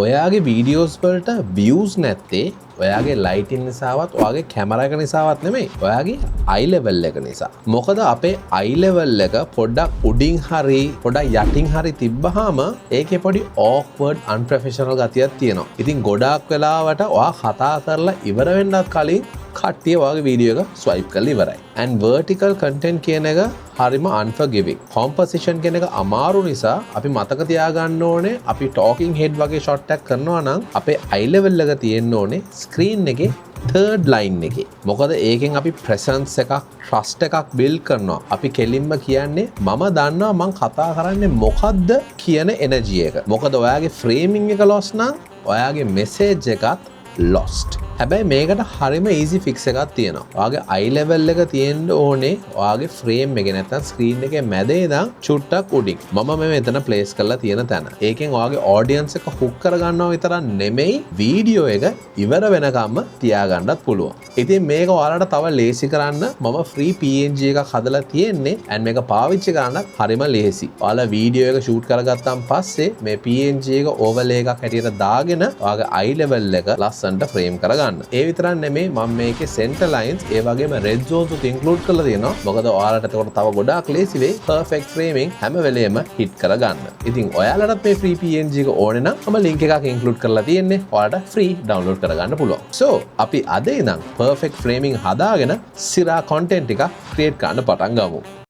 ඔයාගේ වීඩියෝස් වලට views නැත්තේ ඔයාගේ ලයිටින් නිසාවත් ඔයාගේ කැමරා එක නිසාවත් නෙමෙයි ඔයාගේ අයි ලෙවල් එක නිසා. මොකද අපේ අයි ලෙවල් එක පොඩ්ඩක් උඩින් හරි පොඩ්ඩක් යටින් හරි තිබ්බහම ඒකේ පොඩි awkward unprofessional ගතියක් තියෙනවා. ඉතින් ගොඩාක් වෙලාවට ඔයා කතා කරලා ඉවර වෙන්නත් කලින් කට්ටිය ඔයාගේ වීඩියෝ එක ස්වයිප් කරලා ඉවරයි. and vertical content කියන එක හරිම unforgiving. composition කියන එක අමාරු නිසා අපි මතක තියාගන්න ඕනේ අපි talking head වගේ shot එකක් කරනවා නම් අපේ eye level එක තියෙන්න ඕනේ screen එකේ third line එකේ. මොකද ඒකෙන් අපි presence එකක් trust එකක් build කරනවා. අපි කෙලින්ම කියන්නේ මම දන්නවා මං කතා කරන්නේ මොකද්ද කියන energy එක. මොකද ඔයාගේ framing එක lost නම් ඔයාගේ message එකත් lost. හැබැයි මේකට හරිම easy fix එකක් තියෙනවා. ඔයාගේ eye level එක තියෙන්න ඕනේ ඔයාගේ frame එකේ නැත්නම් screen එකේ මැදේ ඉඳන් චුට්ටක් උඩින්. මම මෙතන place කරලා තියෙන තැන. ඒකෙන් ඔයාගේ audience එක hook කරගන්නවා විතරක් නෙමෙයි වීඩියෝ එක ඉවර වෙනකම්ම තියාගන්නත් පුළුවන්. ඉතින් මේක ඔයාලට තව ලේසි කරන්න මම free PNG එකක් හදලා තියෙන්නේ and මේක පාවිච්චි කරන්නත් හරිම ලේසි. ඔයාලා වීඩියෝ එක shoot කරගත්තාන් පස්සේ මේ PNG එක overlay එකක් හැටියට දාගෙන ඔයාගේ eye level එක ලස්සනට frame කරගන්න. ඒ විතරක් නෙමෙයි මම මේකේ center lines ඒ වගේම red zones උත් include කරලා තියෙනවා. මොකද ඔයාලට එතකොට තව ගොඩාක් ලේසි වෙයි perfect framing හැම වෙලේම hit කරගන්න. ඉතින් ඔයාලටත් මේ free PNG එක ඕනේ නම් මම link එකක් include කරලා තියෙන්නේ. ඔයාලට free download කරගන්න පුළුවන්. So අපි අද ඉඳන් perfect framing හදාගෙන සිරා content එකක් create කරන්න පටන් ගමු.